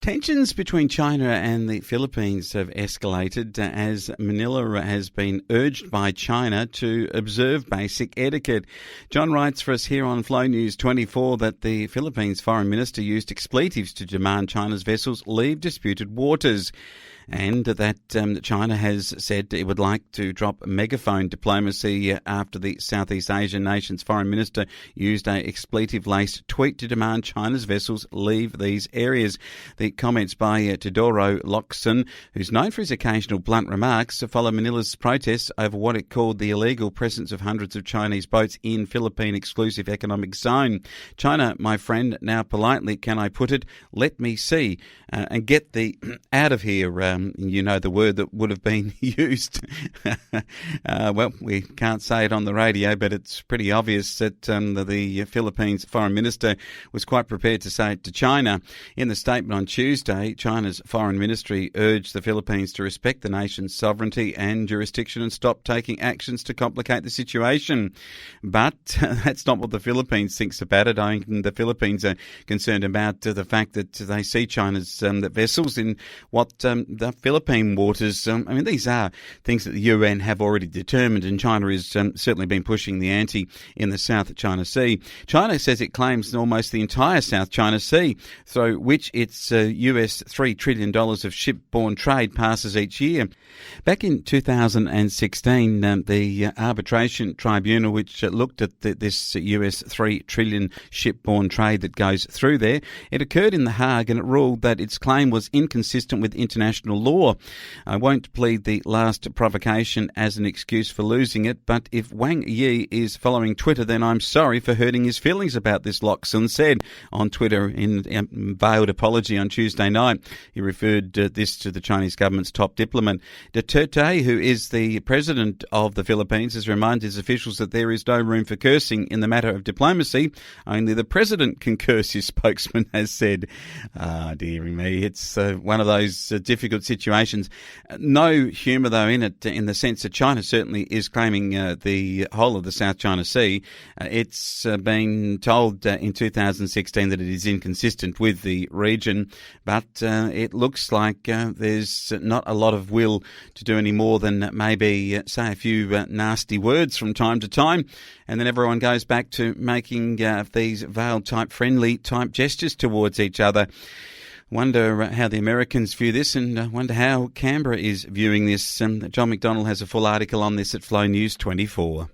Tensions between China and the Philippines have escalated as Manila has been urged by China to observe basic etiquette. John writes for us here on Flow News 24 that the Philippines Foreign Minister used expletives to demand China's vessels leave disputed waters, and that China has said it would like to drop megaphone diplomacy after the Southeast Asian nation's foreign minister used a expletive-laced tweet to demand China's vessels leave these areas. The comments by Teodoro Locsin, who's known for his occasional blunt remarks, to follow Manila's protests over what it called the illegal presence of hundreds of Chinese boats in Philippine exclusive economic zone. China, my friend, now politely, can I put it, let me see and get the out of here. You know the word that would have been used. Well, we can't say it on the radio, but it's pretty obvious that the Philippines Foreign Minister was quite prepared to say it to China. In the statement on Tuesday, China's Foreign Ministry urged the Philippines to respect the nation's sovereignty and jurisdiction and stop taking actions to complicate the situation. But that's not what the Philippines thinks about it. I mean, the Philippines are concerned about the fact that they see China's vessels in what the Philippine waters. These are things that the UN have already determined, and China has certainly been pushing the ante in the South China Sea. China says it claims almost the entire South China Sea, through which its US $3 trillion of shipborne trade passes each year. Back in 2016, the arbitration tribunal, which looked at this US $3 trillion shipborne trade that goes through there, it occurred in The Hague, and it ruled that its claim was inconsistent with international law. I won't plead the last provocation as an excuse for losing it, but if Wang Yi is following Twitter, then I'm sorry for hurting his feelings about this, Locsin said on Twitter in a veiled apology on Tuesday night. He referred this to the Chinese government's top diplomat. Duterte, who is the president of the Philippines, has reminded his officials that there is no room for cursing in the matter of diplomacy. Only the president can curse, his spokesman has said. Dearie me, it's one of those difficult situations. No humour, though, in it, in the sense that China certainly is claiming the whole of the South China Sea. It's been told in 2016 that it is inconsistent with the region, but it looks like there's not a lot of will to do any more than maybe say a few nasty words from time to time, and then everyone goes back to making these veiled-type, friendly-type gestures towards each other. Wonder how the Americans view this, and wonder how Canberra is viewing this. John McDonnell has a full article on this at Flow News 24.